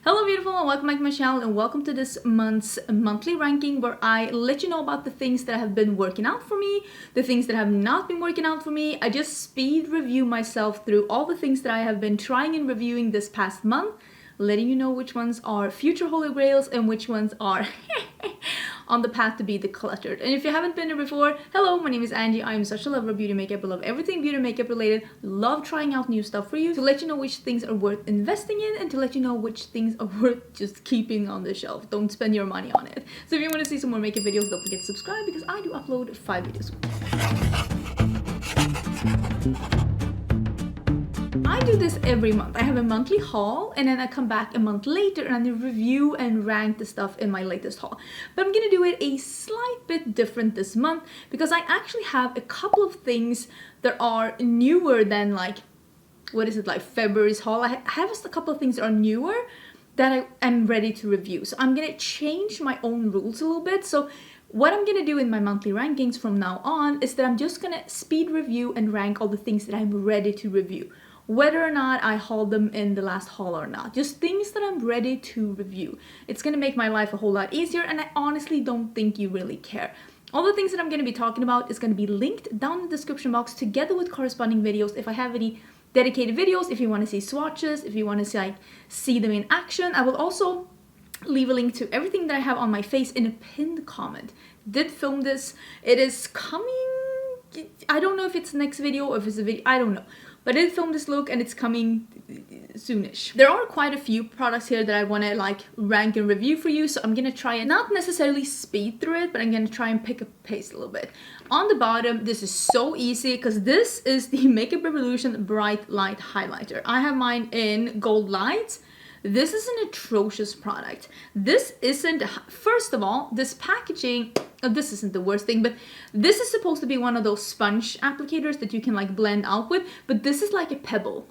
Hello beautiful and welcome back to my channel and welcome to this month's monthly ranking where I let you know about the things that have been working out for me, the things that have not been working out for me. I just speed review myself through all the things that I have been trying and reviewing this past month, letting you know which ones are future holy grails and which ones are on the path to be decluttered. And if you haven't been here before, hello, my name is Angie. I am such a lover of beauty makeup. I love everything beauty makeup related. Love trying out new stuff for you, to let you know which things are worth investing in and to let you know which things are worth just keeping on the shelf. Don't spend your money on it. So if you want to see some more makeup videos, don't forget to subscribe because I do upload 5 videos. I do this every month. I have a monthly haul and then I come back a month later and I review and rank the stuff in my latest haul. But I'm gonna do it a slight bit different this month because I actually have a couple of things that are newer than like February's haul. I have just a couple of things that are newer that I am ready to review. So I'm gonna change my own rules a little bit. So what I'm gonna do in my monthly rankings from now on is that I'm just gonna speed review and rank all the things that I'm ready to review. Whether or not I hauled them in the last haul or not. Just things that I'm ready to review. It's gonna make my life a whole lot easier and I honestly don't think you really care. All the things that I'm gonna be talking about is gonna be linked down in the description box together with corresponding videos. If I have any dedicated videos, if you wanna see swatches, if you wanna see them in action, I will also leave a link to everything that I have on my face in a pinned comment. Did film this. It is coming. I don't know if it's next video or if it's a video. I don't know. But I did film this look and it's coming soonish. There are quite a few products here that I want to rank and review for you. So I'm going to try and not necessarily speed through it, but I'm going to try and pick up pace a little bit. On the bottom, this is so easy because this is the Makeup Revolution Bright Light Highlighter. I have mine in Gold Light. This is an atrocious product. This isn't, first of all, this packaging, this isn't the worst thing, but this is supposed to be one of those sponge applicators that you can blend out with, but this is like a pebble.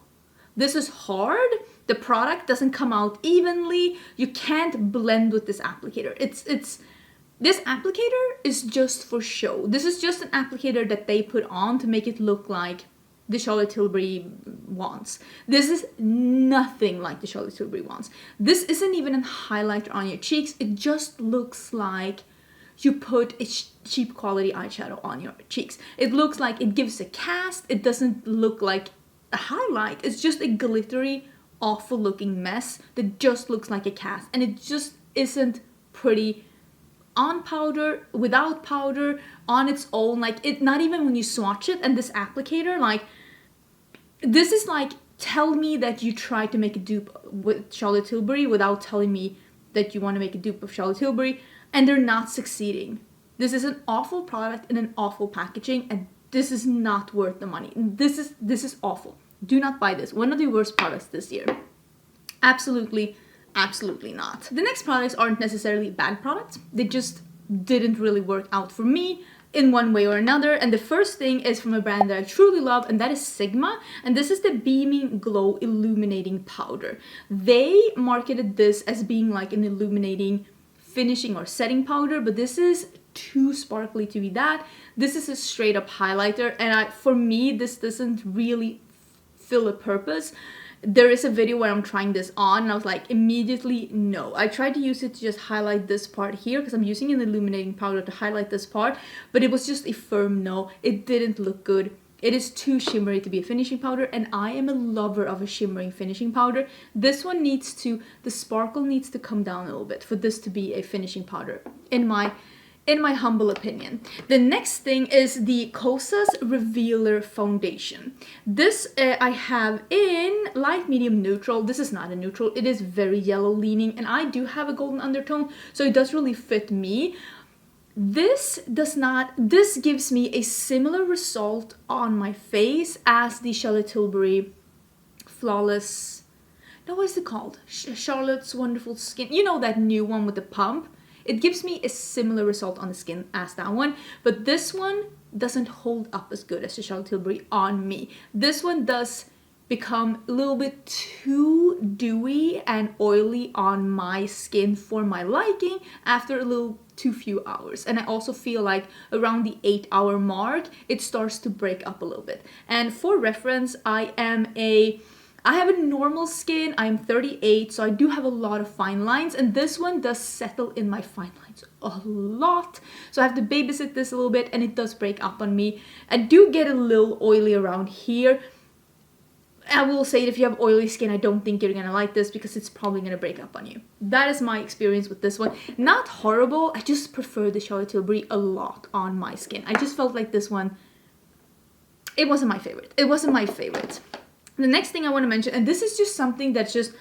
This is hard. The product doesn't come out evenly. You can't blend with this applicator. This applicator is just for show. This is just an applicator that they put on to make it look like the Charlotte Tilbury wands. This is nothing like the Charlotte Tilbury wands. This isn't even a highlighter on your cheeks. It just looks like you put a cheap quality eyeshadow on your cheeks. It looks like it gives a cast. It doesn't look like a highlight. It's just a glittery, awful looking mess that just looks like a cast. And it just isn't pretty on powder, without powder, on its own. Not even when you swatch it. And this applicator, this is tell me that you tried to make a dupe with Charlotte Tilbury without telling me that you want to make a dupe of Charlotte Tilbury, and they're not succeeding. This is an awful product in an awful packaging, and this is not worth the money. This is awful. Do not buy this. One of the worst products this year. Absolutely not. The next products aren't necessarily bad products. They just didn't really work out for me in one way or another. And the first thing is from a brand that I truly love, and that is Sigma. And this is the Beaming Glow Illuminating Powder. They marketed this as being like an illuminating finishing or setting powder, but this is too sparkly to be that. This is a straight up highlighter, and for me, this doesn't really fill a purpose. There is a video where I'm trying this on and I was like, immediately no. I tried to use it to just highlight this part here because I'm using an illuminating powder to highlight this part, but it was just a firm no. It didn't look good. It is too shimmery to be a finishing powder, and I am a lover of a shimmering finishing powder. This one the sparkle needs to come down a little bit for this to be a finishing powder, in my humble opinion. The next thing is the Kosas Revealer Foundation. This I have in light, medium, neutral. This is not a neutral. It is very yellow leaning, and I do have a golden undertone, so it does really fit me. This gives me a similar result on my face as the Charlotte Tilbury Flawless, no, what is it called? Charlotte's Wonderful Skin. You know, that new one with the pump? It gives me a similar result on the skin as that one, but this one doesn't hold up as good as the Charlotte Tilbury on me. This one does become a little bit too dewy and oily on my skin for my liking after a little too few hours. And I also feel like around the 8-hour mark, it starts to break up a little bit. And for reference, I I have a normal skin. I'm 38, so I do have a lot of fine lines, and this one does settle in my fine lines a lot. So I have to babysit this a little bit, and it does break up on me. I do get a little oily around here. I will say that if you have oily skin, I don't think you're gonna like this because it's probably gonna break up on you. That is my experience with this one. Not horrible, I just prefer the Charlotte Tilbury a lot on my skin. I just felt like this one, it wasn't my favorite. It wasn't my favorite. The next thing I want to mention, and this is just something that's just,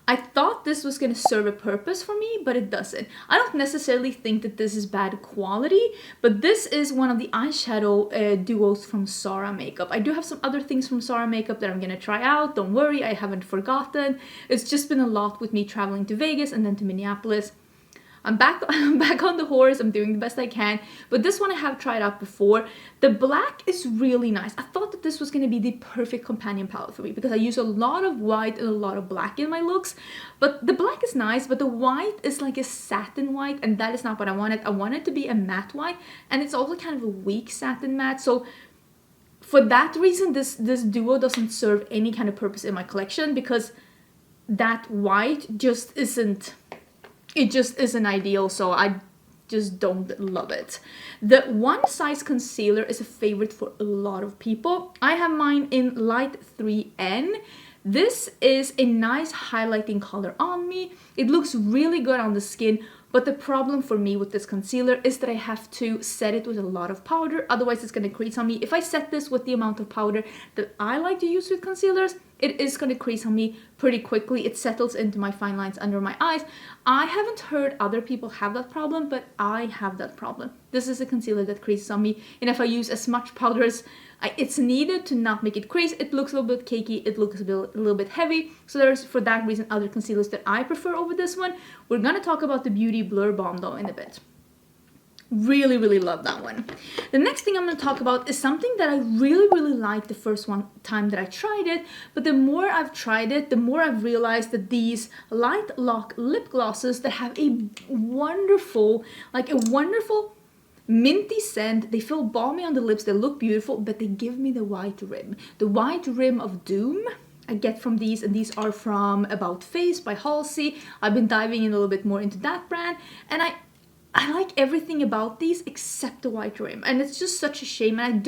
I thought this was going to serve a purpose for me, but it doesn't. I don't necessarily think that this is bad quality, but this is one of the eyeshadow duos from Zara Makeup. I do have some other things from Zara Makeup that I'm going to try out. Don't worry, I haven't forgotten. It's just been a lot with me traveling to Vegas and then to Minneapolis. I'm back on the horse. I'm doing the best I can. But this one I have tried out before. The black is really nice. I thought that this was going to be the perfect companion palette for me because I use a lot of white and a lot of black in my looks. But the black is nice, but the white is like a satin white, and that is not what I wanted. I wanted it to be a matte white, and it's also kind of a weak satin matte. So for that reason, this duo doesn't serve any kind of purpose in my collection because that white just isn't... It just isn't ideal, so I just don't love it. The One Size Concealer is a favorite for a lot of people. I have mine in Light 3N. This is a nice highlighting color on me. It looks really good on the skin, but the problem for me with this concealer is that I have to set it with a lot of powder, otherwise it's going to crease on me. If I set this with the amount of powder that I like to use with concealers, it is going to crease on me pretty quickly. It settles into my fine lines under my eyes. I haven't heard other people have that problem, but I have that problem. This is a concealer that creases on me, and if I use as much powder as it's needed to not make it crease, it looks a little bit cakey, it looks a little bit heavy. So there's, for that reason, other concealers that I prefer over this one. We're gonna talk about the Beauty Blur Balm though in a bit. Really, really love that one. The next thing I'm going to talk about is something that I really, really liked the first time that I tried it, but the more I've tried it, the more I've realized that these Light Lock lip glosses that have a wonderful minty scent, they feel balmy on the lips, they look beautiful, but they give me the white rim. The white rim of doom I get from these, and these are from About Face by Halsey. I've been diving in a little bit more into that brand, and I like everything about these except the white rim, and it's just such a shame. And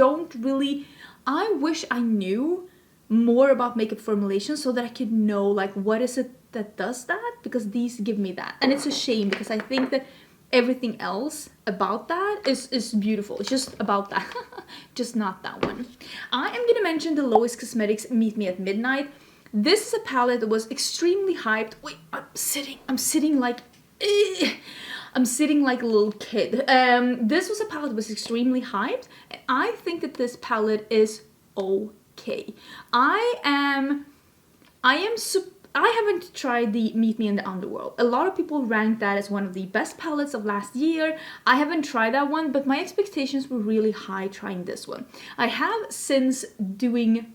I wish I knew more about makeup formulation so that I could know like what is it that does that, because these give me that, and it's a shame because I think that everything else about that is beautiful. It's just about that, just not that one. I am gonna mention the Lois Cosmetics Meet Me at Midnight. This is a palette that was extremely hyped. Wait, I'm sitting like a little kid. This was a palette that was extremely hyped, and I think that this palette is okay. I haven't tried the Meet Me in the Underworld. A lot of people rank that as one of the best palettes of last year. I haven't tried that one, but my expectations were really high trying this one. I have, since doing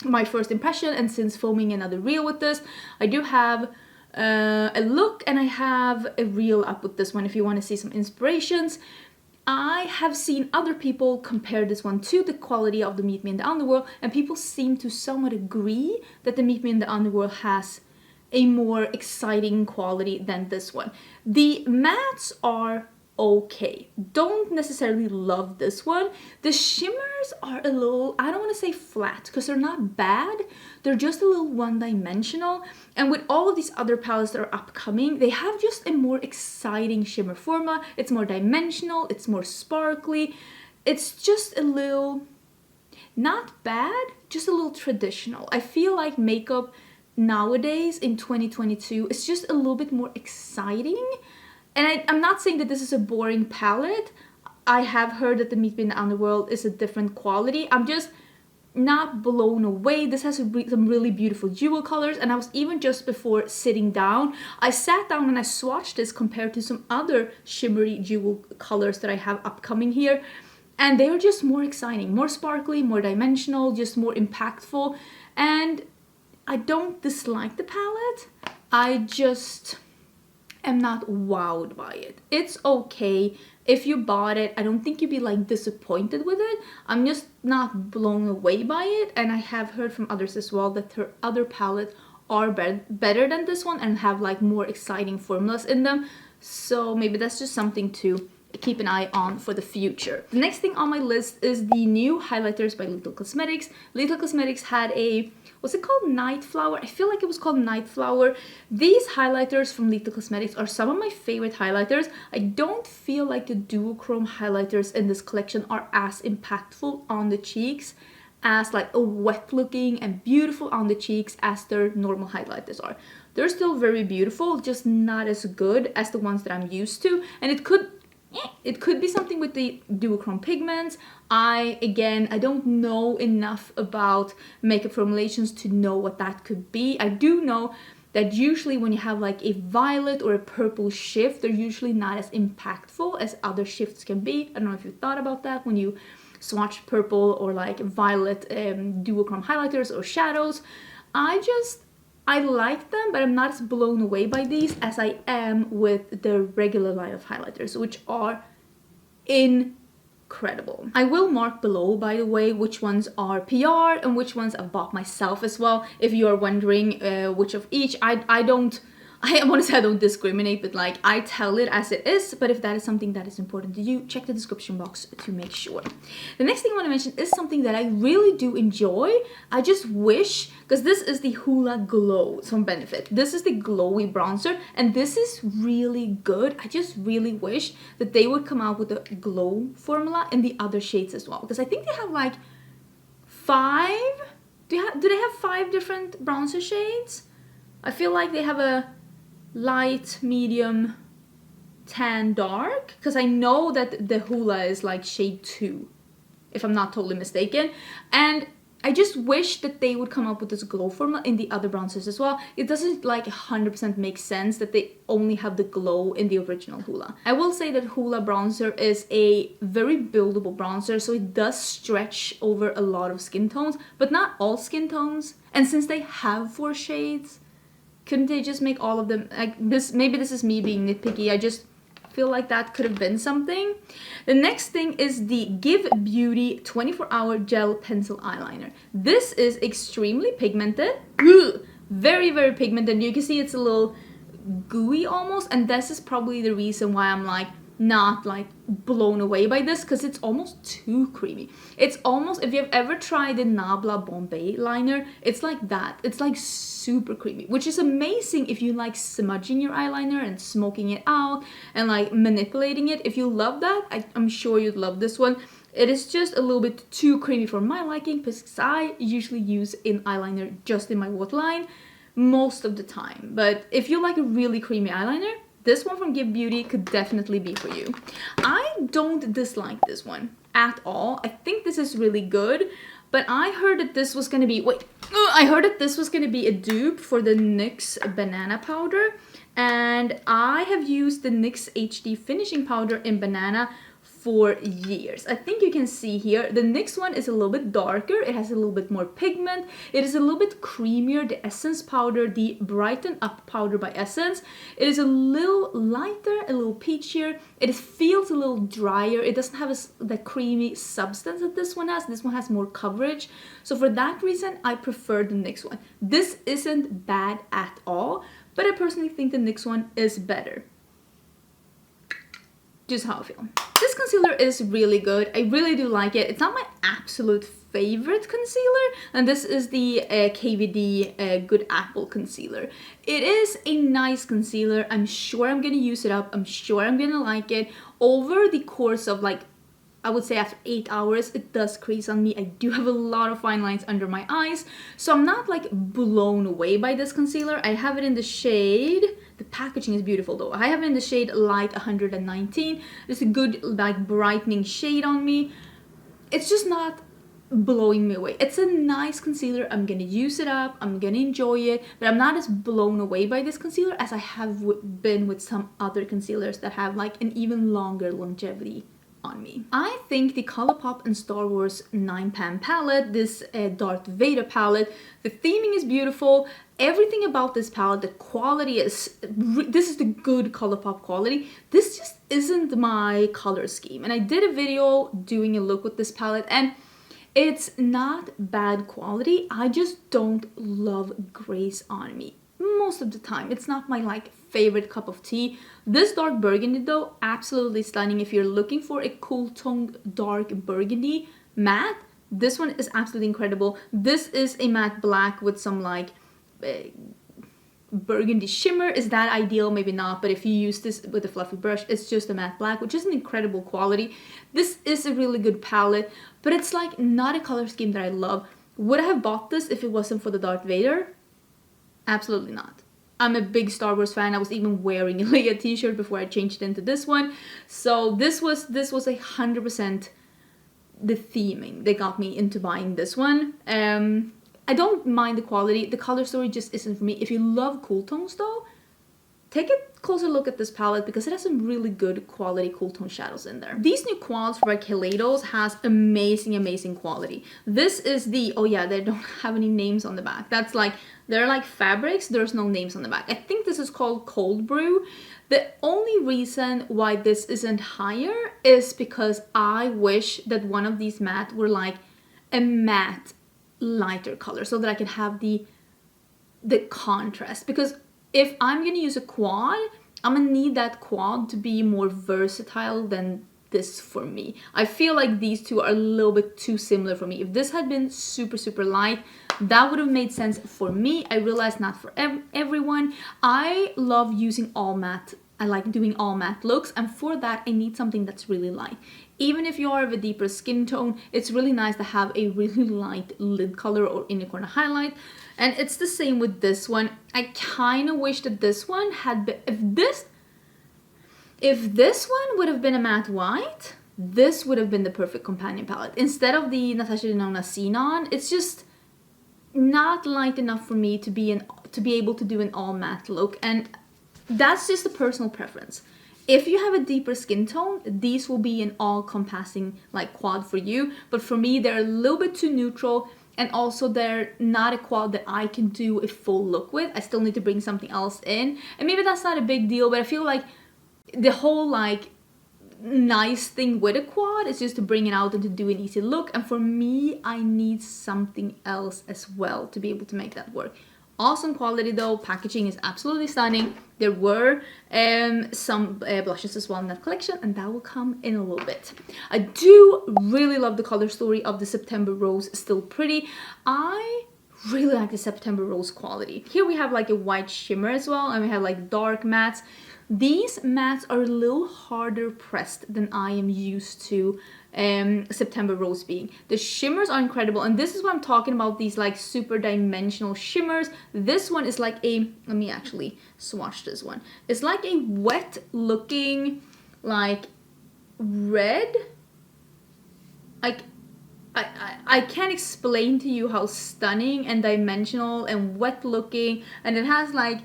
my first impression and since filming another reel with this, I do have a look, and I have a reel up with this one if you want to see some inspirations. I have seen other people compare this one to the quality of the Meet Me in the Underworld, and people seem to somewhat agree that the Meet Me in the Underworld has a more exciting quality than this one. The mattes are okay. Don't necessarily love this one. The shimmers are a little, I don't want to say flat because they're not bad. They're just a little one-dimensional. And with all of these other palettes that are upcoming, they have just a more exciting shimmer formula. It's more dimensional. It's more sparkly. It's just a little, not bad, just a little traditional. I feel like makeup nowadays in 2022 is just a little bit more exciting. And I'm not saying that this is a boring palette. I have heard that the Meet Me in the Underworld is a different quality. I'm just not blown away. This has some really beautiful jewel colors, and I was even just before sitting down, I sat down and I swatched this compared to some other shimmery jewel colors that I have upcoming here, and they are just more exciting, more sparkly, more dimensional, just more impactful. And I don't dislike the palette. am not wowed by it. It's okay. If you bought it, I don't think you'd be like disappointed with it. I'm just not blown away by it. And I have heard from others as well that her other palettes are better than this one and have like more exciting formulas in them. So maybe that's just something to keep an eye on for the future. The next thing on my list is the new highlighters by Little Cosmetics. Little Cosmetics had a, was it called Night Flower? I feel like it was called Night Flower. These highlighters from Little Cosmetics are some of my favorite highlighters. I don't feel like the duochrome highlighters in this collection are as impactful on the cheeks as like a wet looking and beautiful on the cheeks as their normal highlighters are. They're still very beautiful, just not as good as the ones that I'm used to. And it could be something with the duochrome pigments. I don't know enough about makeup formulations to know what that could be. I do know that usually when you have like a violet or a purple shift, they're usually not as impactful as other shifts can be. I don't know if you thought about that when you swatched purple or like violet duochrome highlighters or shadows. I like them, but I'm not as blown away by these as I am with the regular line of highlighters, which are incredible. I will mark below, by the way, which ones are PR and which ones I've bought myself as well. If you are wondering which of each, I want to say I don't discriminate, but like I tell it as it is. But if that is something that is important to you, check the description box to make sure. The next thing I want to mention is something that I really do enjoy. I just wish, because this is the Hoola Glow from Benefit. This is the glowy bronzer, and this is really good. I just really wish that they would come out with a glow formula in the other shades as well, because I think they have like 5. Do they have 5 different bronzer shades? I feel like they have a light, medium, tan, dark, because I know that the Hoola is like shade 2, if I'm not totally mistaken. And I just wish that they would come up with this glow formula in the other bronzers as well. It doesn't like 100% make sense that they only have the glow in the original Hoola. I will say that Hoola bronzer is a very buildable bronzer, so it does stretch over a lot of skin tones, but not all skin tones. And since they have 4 shades, couldn't they just make all of them like this? Maybe this is me being nitpicky. I just feel like that could have been something. The next thing is the Give Beauty 24-hour gel pencil eyeliner. This is extremely pigmented. Very, very pigmented. You can see it's a little gooey almost, and this is probably the reason why I'm like not like blown away by this, because it's almost too creamy. It's almost, if you've ever tried the Nabla Bombay liner, it's like that. It's like super creamy, which is amazing if you like smudging your eyeliner and smoking it out and like manipulating it. If you love that, I'm sure you'd love this one. It is just a little bit too creamy for my liking, because I usually use an eyeliner just in my waterline most of the time. But if you like a really creamy eyeliner, this one from Give Beauty could definitely be for you. I don't dislike this one at all. I think this is really good, but I heard that this was gonna be, I heard that this was gonna be a dupe for the NYX Banana Powder, and I have used the NYX HD Finishing Powder in Banana for years. I think you can see here, the NYX one is a little bit darker, it has a little bit more pigment, it is a little bit creamier. The Essence powder, the Brighten Up powder by Essence, it is a little lighter, a little peachier, it feels a little drier, it doesn't have the creamy substance that this one has. This one has more coverage, so for that reason I prefer the NYX one. This isn't bad at all, but I personally think the NYX one is better. Just how I feel. This concealer is really good. I really do like it. It's not my absolute favorite concealer, and this is the KVD Good Apple concealer. It is a nice concealer. I'm sure I'm gonna use it up. I'm sure I'm gonna like it. Over the course of like, I would say after 8 hours, it does crease on me. I do have a lot of fine lines under my eyes, so I'm not like blown away by this concealer. I have it in the shade, the packaging is beautiful though. I have it in the shade Light 119. It's a good like brightening shade on me. It's just not blowing me away. It's a nice concealer. I'm gonna use it up. I'm gonna enjoy it, but I'm not as blown away by this concealer as I have been with some other concealers that have like an even longer longevity on me. I think the Colourpop and Star Wars 9 pan palette, this Darth Vader palette, the theming is beautiful. everything about this palette, the quality is, this is the good ColourPop quality. This just isn't my color scheme. And I did a video doing a look with this palette, and it's not bad quality. I just don't love grays on me most of the time. It's not my like favorite cup of tea. This dark burgundy though, absolutely stunning. If you're looking for a cool toned dark burgundy matte, this one is absolutely incredible. This is a matte black with some like burgundy shimmer. Is that ideal? Maybe not, but if you use this with a fluffy brush, it's just a matte black, which is an incredible quality. This is a really good palette, but it's like not a color scheme that I love. Would I have bought this if it wasn't for the Darth Vader? Absolutely not. I'm a big Star Wars fan. I was even wearing a Leia t-shirt before I changed into this one. So this was 100% the theming that got me into buying this one. I don't mind the quality. The color story just isn't for me. If you love cool tones though, take a closer look at this palette because it has some really good quality cool tone shadows in there. These new quads by Kaleidos has amazing quality. This is the, oh yeah, they don't have any names on the back. That's like, they're like fabrics, there's no names on the back. I think this is called Cold Brew. The only reason why this isn't higher is because I wish that one of these matte were like a matte lighter color so that I can have the contrast, because if I'm gonna use a quad, I'm gonna need that quad to be more versatile than this for me. I feel like these two are a little bit too similar for me. If this had been super light, that would have made sense for me. I realize not for everyone. I love using all matte. I like doing all matte looks, and for that I need something that's really light. Even if you are of a deeper skin tone, it's really nice to have a really light lid color or inner corner highlight. And it's the same with this one. I kind of wish that this one had been, if this one would have been a matte white, this would have been the perfect companion palette. Instead of the Natasha Denona Xenon, it's just not light enough for me to be able to do an all matte look, and that's just a personal preference. If you have a deeper skin tone, these will be an all-compassing like quad for you, but for me they're a little bit too neutral, and also they're not a quad that I can do a full look with. I still need to bring something else in, and maybe that's not a big deal, but I feel like the whole like nice thing with a quad is just to bring it out and to do an easy look, and for me I need something else as well to be able to make that work. Awesome quality though, packaging is absolutely stunning. There were some blushes as well in that collection, and that will come in a little bit. I do really love the color story of the September Rose, Still Pretty. I really like the September Rose quality. Here we have like a white shimmer as well, and we have like dark mattes. These mattes are a little harder pressed than I am used to September Rose being. The shimmers are incredible, and this is what I'm talking about, these like super dimensional shimmers. This one is like a, let me actually swatch this one. It's like a wet looking like red. I can't explain to you how stunning and dimensional and wet looking, and it has like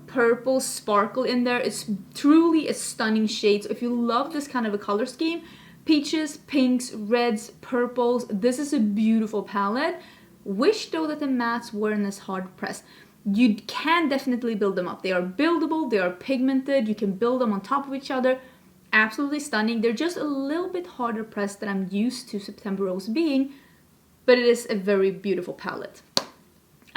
purple sparkle in there. It's truly a stunning shade. So if you love this kind of a color scheme, peaches, pinks, reds, purples, this is a beautiful palette. Wish though that the mattes weren't as hard pressed. You can definitely build them up. They are buildable, they are pigmented, you can build them on top of each other. Absolutely stunning. They're just a little bit harder pressed than I'm used to September Rose being, but it is a very beautiful palette.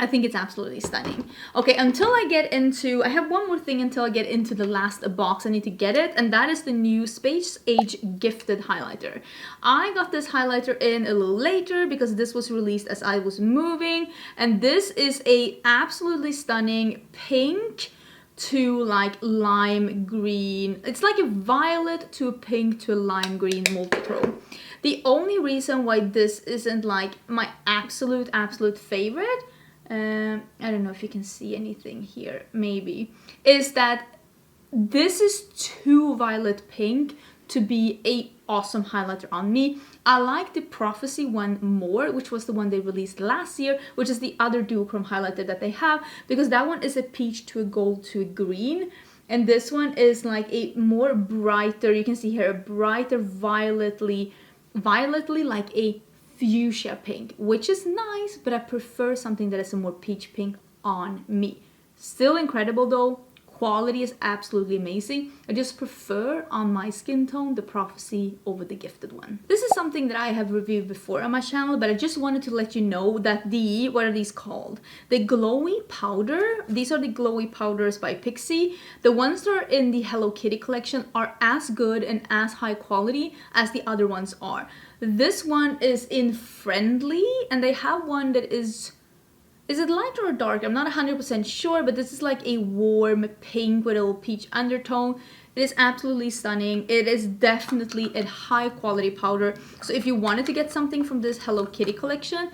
I think it's absolutely stunning. Okay, until I get into, I have one more thing until I get into the last box. I need to get it, and that is the new Space Age Gifted highlighter. I got this highlighter in a little later because this was released as I was moving, and this is a absolutely stunning pink to like lime green. It's like a violet to a pink to a lime green multi-pro. The only reason why this isn't like my absolute favorite, I don't know if you can see anything here, maybe, is that this is too violet pink to be a awesome highlighter on me. I like the Prophecy one more, which was the one they released last year, which is the other duochrome highlighter that they have, because that one is a peach to a gold to a green, and this one is like a more brighter, you can see here, a brighter violetly like a fuchsia pink, which is nice, but I prefer something that is a more peach pink on me. Still incredible though. Quality is absolutely amazing. I just prefer on my skin tone the Prophecy over the Gifted one. This is something that I have reviewed before on my channel, but I just wanted to let you know that what are these called? The Glowy Powder. These are the Glowy Powders by Pixi. The ones that are in the Hello Kitty collection are as good and as high quality as the other ones are. This one is in Friendly, and they have one that is it light or dark? I'm not 100% sure, but this is like a warm pink with a little peach undertone. It is absolutely stunning. It is definitely a high quality powder. So if you wanted to get something from this Hello Kitty collection,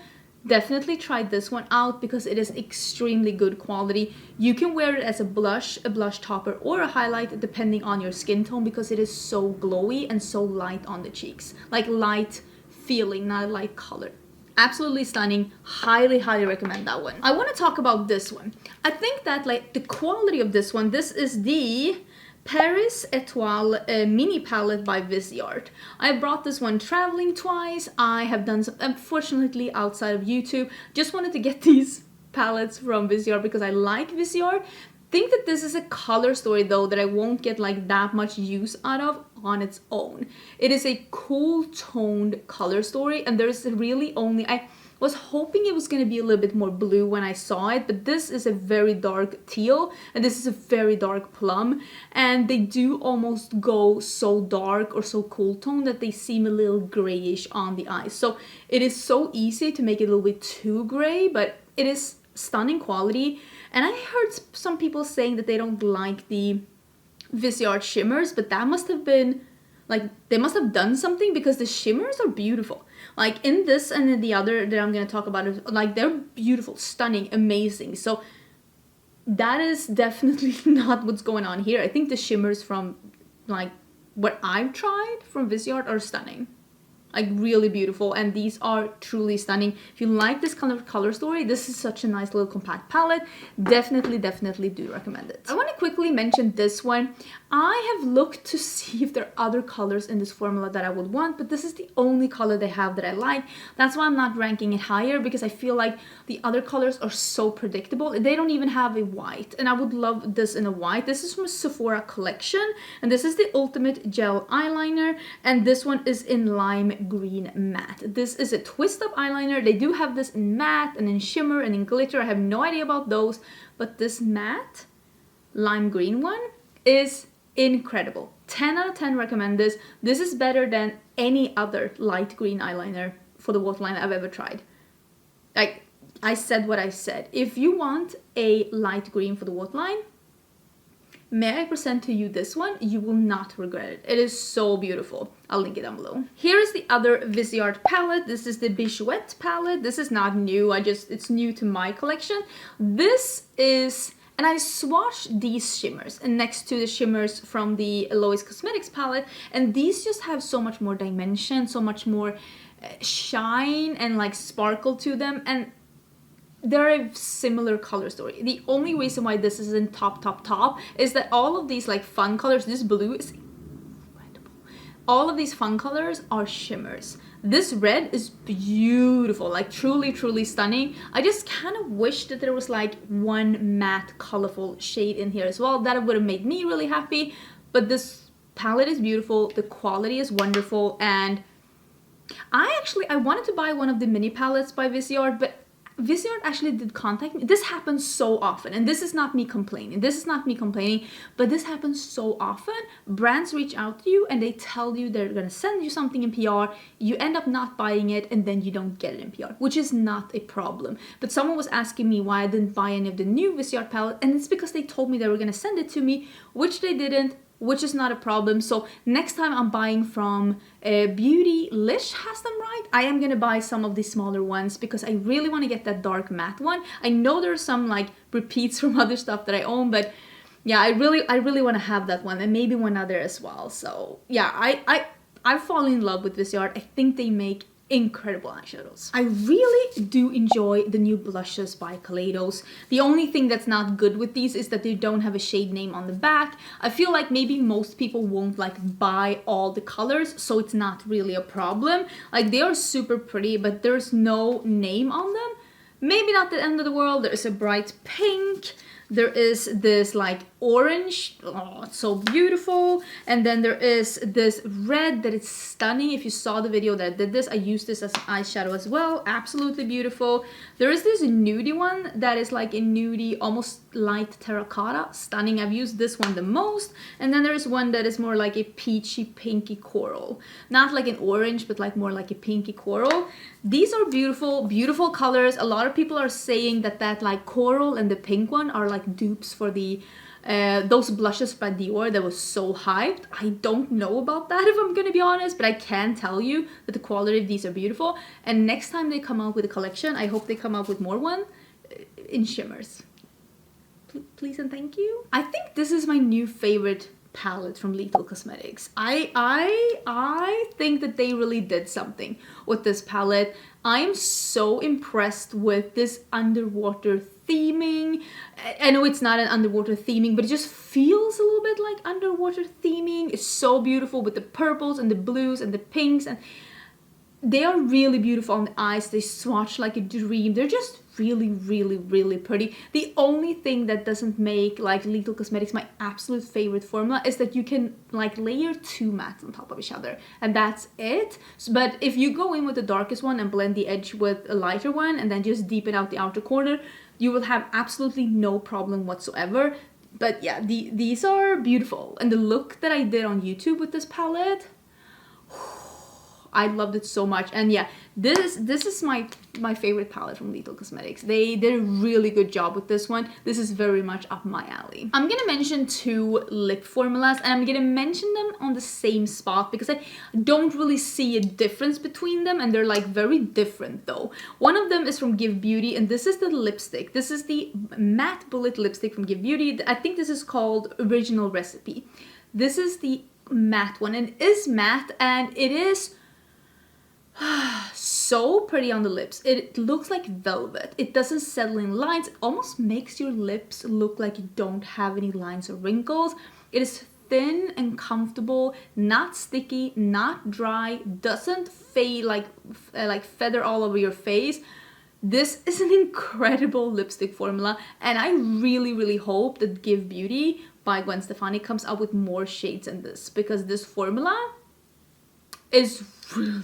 definitely try this one out because it is extremely good quality. You can wear it as a blush topper, or a highlight depending on your skin tone because it is so glowy and so light on the cheeks. Like light feeling, not a light color. Absolutely stunning. Highly recommend that one. I want to talk about this one. I think that like the quality of this one, this is the Paris Etoile mini palette by Viseart. I brought this one traveling twice. I have done some, unfortunately outside of YouTube. Just wanted to get these palettes from Viseart because I like Viseart. Think that this is a color story though that I won't get like that much use out of on its own. It is a cool toned color story, and there's really only, I was hoping it was going to be a little bit more blue when I saw it, but this is a very dark teal and this is a very dark plum, and they do almost go so dark or so cool tone that they seem a little grayish on the eyes. So it is so easy to make it a little bit too gray, but it is stunning quality. And I heard some people saying that they don't like the Viseart shimmers, but that must have been like, they must have done something because the shimmers are beautiful. Like in this and in the other that I'm going to talk about, like they're beautiful, stunning, amazing. So that is definitely not what's going on here. I think the shimmers from like what I've tried from Viseart are stunning. Like really beautiful, and these are truly stunning. If you like this kind of color story, this is such a nice little compact palette. Definitely do recommend it. I want to quickly mention this one. I have looked to see if there are other colors in this formula that I would want, but this is the only color they have that I like. That's why I'm not ranking it higher, because I feel like the other colors are so predictable. They don't even have a white, and I would love this in a white. This is from a Sephora collection, and this is the Ultimate Gel Eyeliner, and this one is in Lime Green Matte. This is a twist up eyeliner. They do have this in matte and in shimmer and in glitter. I have no idea about those, but this matte lime green one is incredible. 10 out of 10 recommend this. This is better than any other light green eyeliner for the waterline I've ever tried. Like I said what I said. If you want a light green for the waterline, may I present to you this one? You will not regret it. It is so beautiful. I'll link it down below. Here is the other Viseart palette. This is the Bijouxette palette. This is not new. It's new to my collection. This is, and I swatched these shimmers and next to the shimmers from the Nomad Cosmetics palette, and these just have so much more dimension, so much more shine and like sparkle to them, and they're a similar color story. The only reason why this isn't top is that all of these like fun colors, this blue is incredible. All of these fun colors are shimmers. This red is beautiful, like truly stunning. I just kind of wish that there was like one matte colorful shade in here as well. That would have made me really happy. But this palette is beautiful, the quality is wonderful, and I wanted to buy one of the mini palettes by Viseart, but Viseart actually did contact me. This happens so often, and this is not me complaining. But this happens so often. Brands reach out to you and they tell you they're gonna send you something in PR. You end up not buying it, and then you don't get it in PR, which is not a problem. But someone was asking me why I didn't buy any of the new Viseart palette, and it's because they told me they were gonna send it to me, which they didn't, which is not a problem. So next time I'm buying from Beauty Lish has them right, I am gonna buy some of the smaller ones because I really want to get that dark matte one. I know there's some like repeats from other stuff that I own, but yeah, I really want to have that one, and maybe one other as well. So yeah, I've fallen in love with Viseart. I think they make incredible eyeshadows. I really do enjoy the new blushes by Kaleidos. The only thing that's not good with these is that they don't have a shade name on the back. I feel like maybe most people won't like buy all the colors, so it's not really a problem. Like they are super pretty, but there's no name on them. maybe not the end of the world. There is a bright pink. There is this like orange, oh, it's so beautiful. And then there is this red that is stunning. If you saw the video that I did this, I used this as an eyeshadow as well. Absolutely beautiful. There is this nudie one that is like a nudie, almost light terracotta. Stunning. I've used this one the most. And then there's one that is more like a peachy pinky coral. Not like an orange, but like more like a pinky coral. These are beautiful, beautiful colors. A lot of people are saying that that like coral and the pink one are like dupes for the those blushes by Dior that was so hyped. I don't know about that if I'm gonna be honest, but I can tell you that the quality of these are beautiful. And next time they come out with a collection, I hope they come out with more one in shimmers. Please and thank you. I think this is my new favorite palette from Lethal Cosmetics. I think that they really did something with this palette. I'm so impressed with this underwater theming. I know it's not an underwater theming, but it just feels a little bit like underwater theming. It's so beautiful with the purples and the blues and the pinks, and they are really beautiful on the eyes. They swatch like a dream. They're just really, really, really pretty. The only thing that doesn't make like Lethal Cosmetics my absolute favorite formula is that you can like layer 2 mattes on top of each other, and that's it. But if you go in with the darkest one and blend the edge with a lighter one and then just deepen out the outer corner, you will have absolutely no problem whatsoever. But yeah, these are beautiful. And the look that I did on YouTube with this palette, I loved it so much. And yeah, this is my favorite palette from Lethal Cosmetics. They did a really good job with this one. This is very much up my alley. I'm gonna mention 2 lip formulas, and I'm gonna mention them on the same spot because I don't really see a difference between them, and they're like very different though. One of them is from Give Beauty, and this is the lipstick. This is the matte bullet lipstick from Give Beauty. I think this is called Original Recipe. This is the matte one, and it is matte, and it is so pretty on the lips. It looks like velvet. It doesn't settle in lines. It almost makes your lips look like you don't have any lines or wrinkles. It is thin and comfortable, not sticky, not dry, doesn't fade like feather all over your face. This is an incredible lipstick formula, and I really, really hope that Give Beauty by Gwen Stefani comes out with more shades in this, because this formula is really,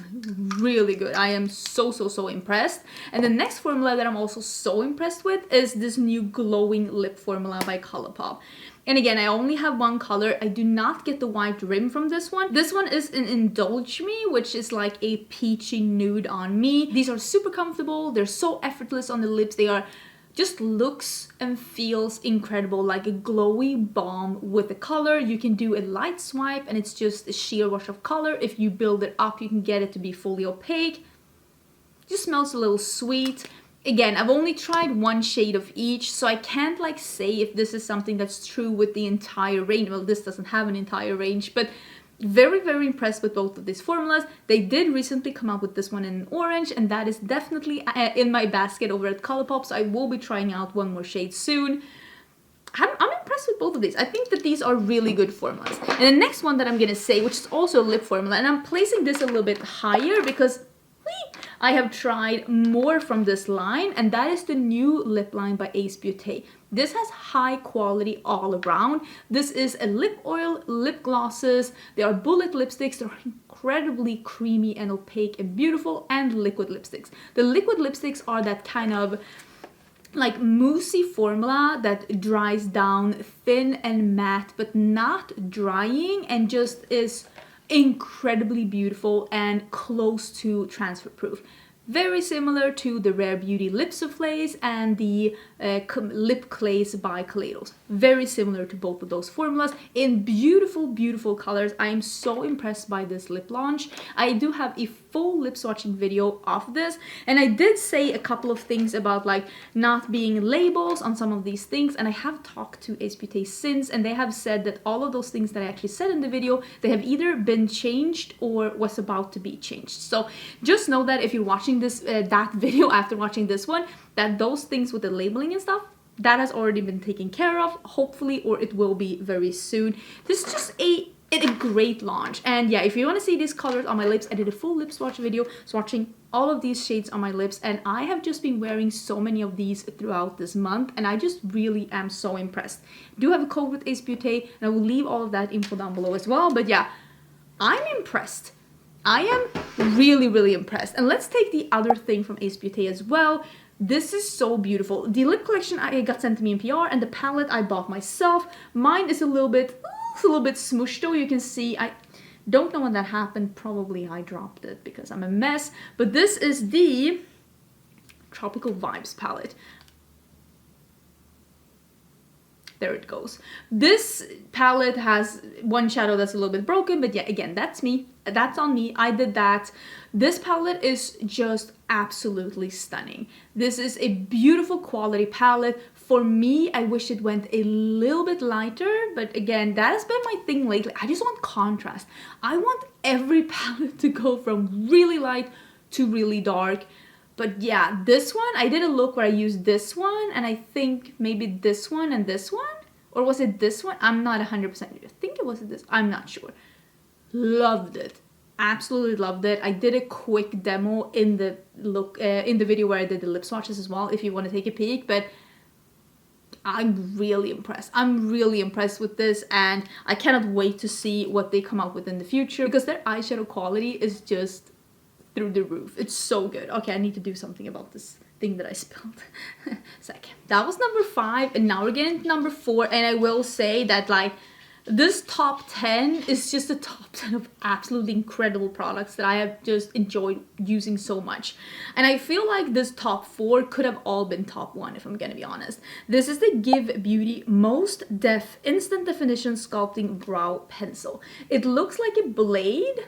really good. I am so impressed. And the next formula that I'm also so impressed with is this new glowing lip formula by Colourpop. And again, I only have one color. I do not get the white rim from this one. This one is an Indulge Me, which is like a peachy nude on me. These are super comfortable. They're so effortless on the lips. They are just looks and feels incredible, like a glowy balm with the color. You can do a light swipe and it's just a sheer wash of color. If you build it up, you can get it to be fully opaque. Just smells a little sweet. Again, I've only tried one shade of each, so I can't like say if this is something that's true with the entire range. Well, this doesn't have an entire range, but very impressed with both of these formulas. They did recently come out with this one in orange, and that is definitely in my basket over at Colourpop, so I will be trying out one more shade soon. I'm impressed with both of these. I think that these are really good formulas. And the next one that I'm gonna say, which is also a lip formula, and I'm placing this a little bit higher because I have tried more from this line, and that is the new lip line by Ace Beauty. This has high quality all around. This is a lip oil, lip glosses. They are bullet lipsticks. They're incredibly creamy and opaque and beautiful, and liquid lipsticks. The liquid lipsticks are that kind of like moussey formula that dries down thin and matte, but not drying, and just is incredibly beautiful and close to transfer proof. Very similar to the Rare Beauty lip soufflés and the lip clays by Kaleidos. Very similar to both of those formulas in beautiful colors. I am so impressed by this lip launch. I do have a full lip swatching video of this, and I did say a couple of things about like not being labels on some of these things, and I have talked to Ace Beauty since, and they have said that all of those things that I actually said in the video, they have either been changed or was about to be changed. So just know that if you're watching this that video after watching this one, that those things with the labeling and stuff, that has already been taken care of, hopefully, or it will be very soon. This is just a great launch. And yeah, if you want to see these colors on my lips, I did a full lip swatch video swatching all of these shades on my lips, and I have just been wearing so many of these throughout this month, and I just really am so impressed. I do have a code with Ace Beauty, and I will leave all of that info down below as well. But yeah, I'm impressed. I am really, really impressed. And let's take the other thing from Ace Beauty as well. This is so beautiful. The lip collection I got sent to me in PR, and the palette I bought myself. Mine is a little bit smooshed though. You can see I don't know when that happened. Probably I dropped it because I'm a mess. But this is the Tropical Vibes palette. There it goes. This palette has one shadow that's a little bit broken, but yeah, again, that's me. That's on me. I did that. This palette is just absolutely stunning. This is a beautiful quality palette. For me, I wish it went a little bit lighter, but again, that has been my thing lately. I just want contrast. I want every palette to go from really light to really dark. But yeah, this one, I did a look where I used this one, and I think maybe this one and this one? Or was it this one? I'm not 100% sure. I think it was this. I'm not sure. Loved it. Absolutely loved it. I did a quick demo in the video where I did the lip swatches as well, if you want to take a peek. But I'm really impressed. I'm really impressed with this, and I cannot wait to see what they come out with in the future, because their eyeshadow quality is just through the roof. It's so good. Okay, I need to do something about this thing that I spilled. Second. That was number 5, and now we're getting to number 4, and I will say that like this top 10 is just a top 10 of absolutely incredible products that I have just enjoyed using so much. And I feel like this top 4 could have all been top 1 if I'm gonna be honest. This is the Give Beauty Most Def Instant Definition Sculpting Brow Pencil. It looks like a blade.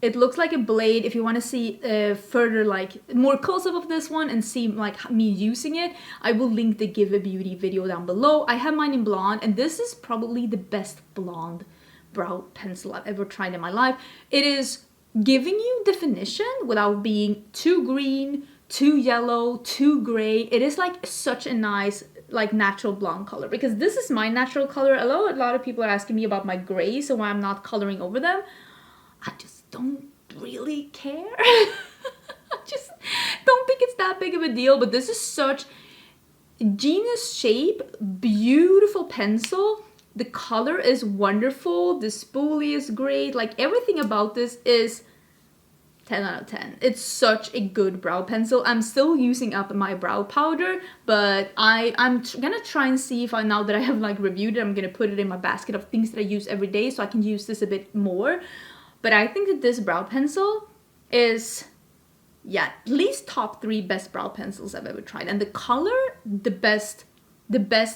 It looks like a blade. If you want to see further, like more close-up of this one and see like me using it, I will link the Give a Beauty video down below. I have mine in blonde, and this is probably the best blonde brow pencil I've ever tried in my life. It is giving you definition without being too green, too yellow, too gray. It is like such a nice like natural blonde color, because this is my natural color. A lot of people are asking me about my grays and why I'm not coloring over them. I just don't really care. I just don't think it's that big of a deal, but this is such genius shape, beautiful pencil. The color is wonderful. The spoolie is great. Like everything about this is 10 out of 10. It's such a good brow pencil. I'm still using up my brow powder, but I'm gonna try and see if now that I have like reviewed it, I'm gonna put it in my basket of things that I use every day so I can use this a bit more. But I think that this brow pencil is, yeah, at least top 3 best brow pencils I've ever tried. And the color, the best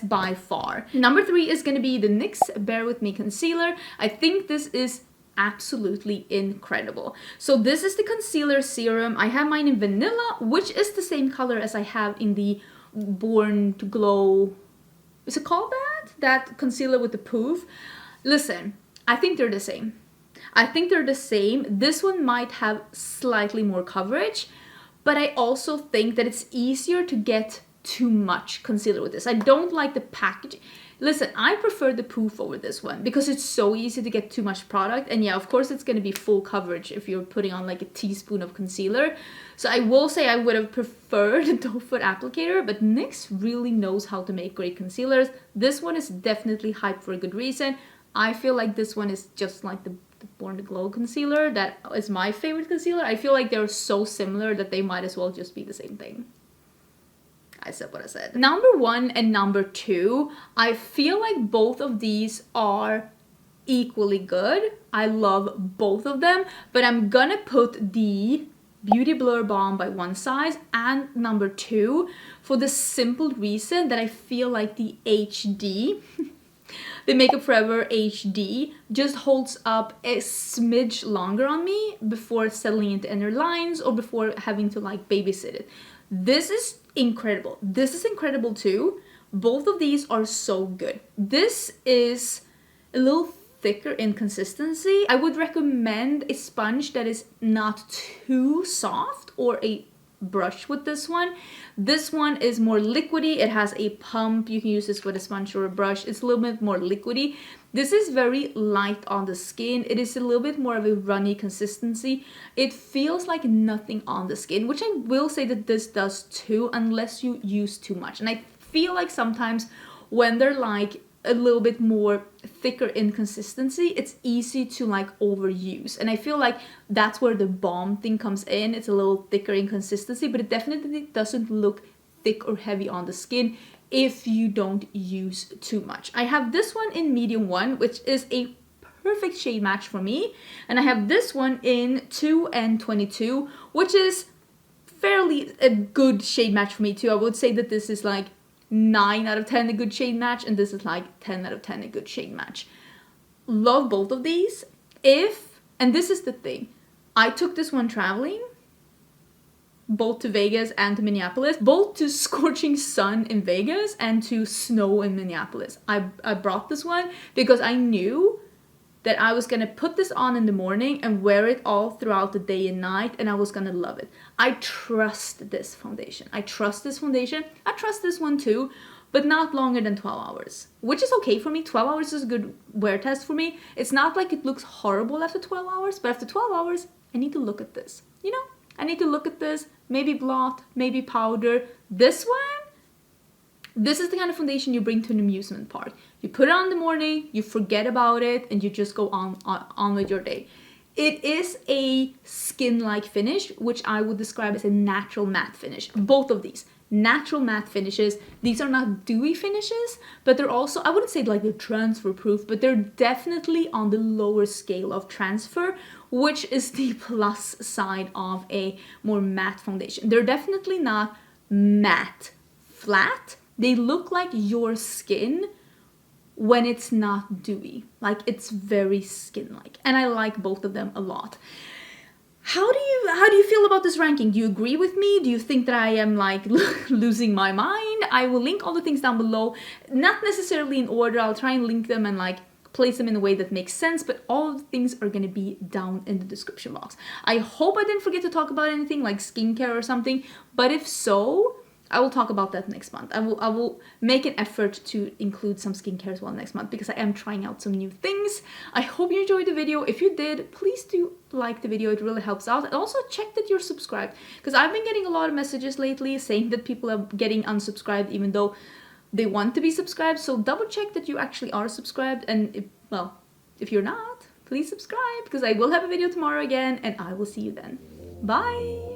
by far. Number 3 is going to be the NYX Bear With Me Concealer. I think this is absolutely incredible. So this is the concealer serum. I have mine in vanilla, which is the same color as I have in the Born to Glow. Is it called that? That concealer with the poof. Listen, I think they're the same. I think they're the same. This one might have slightly more coverage, but I also think that it's easier to get too much concealer with this. I don't like the packaging. Listen, I prefer the poof over this one because it's so easy to get too much product. And yeah, of course it's going to be full coverage if you're putting on like a teaspoon of concealer. So I will say I would have preferred the doe foot applicator, but NYX really knows how to make great concealers. This one is definitely hyped for a good reason. I feel like this one is just like the Born to Glow concealer. That is my favorite concealer. I feel like they're so similar that they might as well just be the same thing. I said what I said. Number 1 and number 2, I feel like both of these are equally good. I love both of them, but I'm gonna put the Beauty Blur Balm by one side and number 2 for the simple reason that I feel like the HD the Makeup Forever HD just holds up a smidge longer on me before settling into inner lines or before having to like babysit it. This is incredible. This is incredible too. Both of these are so good. This is a little thicker in consistency. I would recommend a sponge that is not too soft or a brush with this one. This one is more liquidy. It has a pump. You can use this with a sponge or a brush. It's a little bit more liquidy. This is very light on the skin. It is a little bit more of a runny consistency. It feels like nothing on the skin, which I will say that this does too, unless you use too much. And I feel like sometimes when they're like a little bit more thicker in consistency, it's easy to like overuse. And I feel like that's where the balm thing comes in. It's a little thicker in consistency, but it definitely doesn't look thick or heavy on the skin if you don't use too much. I have this one in medium 1, which is a perfect shade match for me. And I have this one in 2 and 22, which is fairly a good shade match for me too. I would say that this is like 9 out of 10 a good shade match, and this is like 10 out of 10 a good shade match. Love both of these. And this is the thing, I took this one traveling, both to Vegas and to Minneapolis, both to scorching sun in Vegas and to snow in Minneapolis. I brought this one because I knew that I was gonna put this on in the morning and wear it all throughout the day and night, and I was gonna love it. I trust this foundation. I trust this foundation. I trust this one too, but not longer than 12 hours, which is okay for me. 12 hours is a good wear test for me. It's not like it looks horrible after 12 hours, but after 12 hours, I need to look at this. You know, I need to look at this, maybe blot, maybe powder. This one, this is the kind of foundation you bring to an amusement park. You put it on in the morning, you forget about it, and you just go on with your day. It is a skin-like finish, which I would describe as a natural matte finish. Both of these, natural matte finishes. These are not dewy finishes, but they're also, I wouldn't say like they're transfer proof, but they're definitely on the lower scale of transfer, which is the plus side of a more matte foundation. They're definitely not matte flat. They look like your skin when it's not dewy. Like, it's very skin-like. And I like both of them a lot. How do you feel about this ranking? Do you agree with me? Do you think that I am like losing my mind? I will link all the things down below. Not necessarily in order. I'll try and link them and like place them in a way that makes sense, but all of the things are going to be down in the description box. I hope I didn't forget to talk about anything like skincare or something, but if so, I will talk about that next month. I will make an effort to include some skincare as well next month, because I am trying out some new things. I hope you enjoyed the video. If you did, please do like the video. It really helps out. And also check that you're subscribed, because I've been getting a lot of messages lately saying that people are getting unsubscribed even though they want to be subscribed. So double check that you actually are subscribed. And if you're not, please subscribe, because I will have a video tomorrow again, and I will see you then. Bye!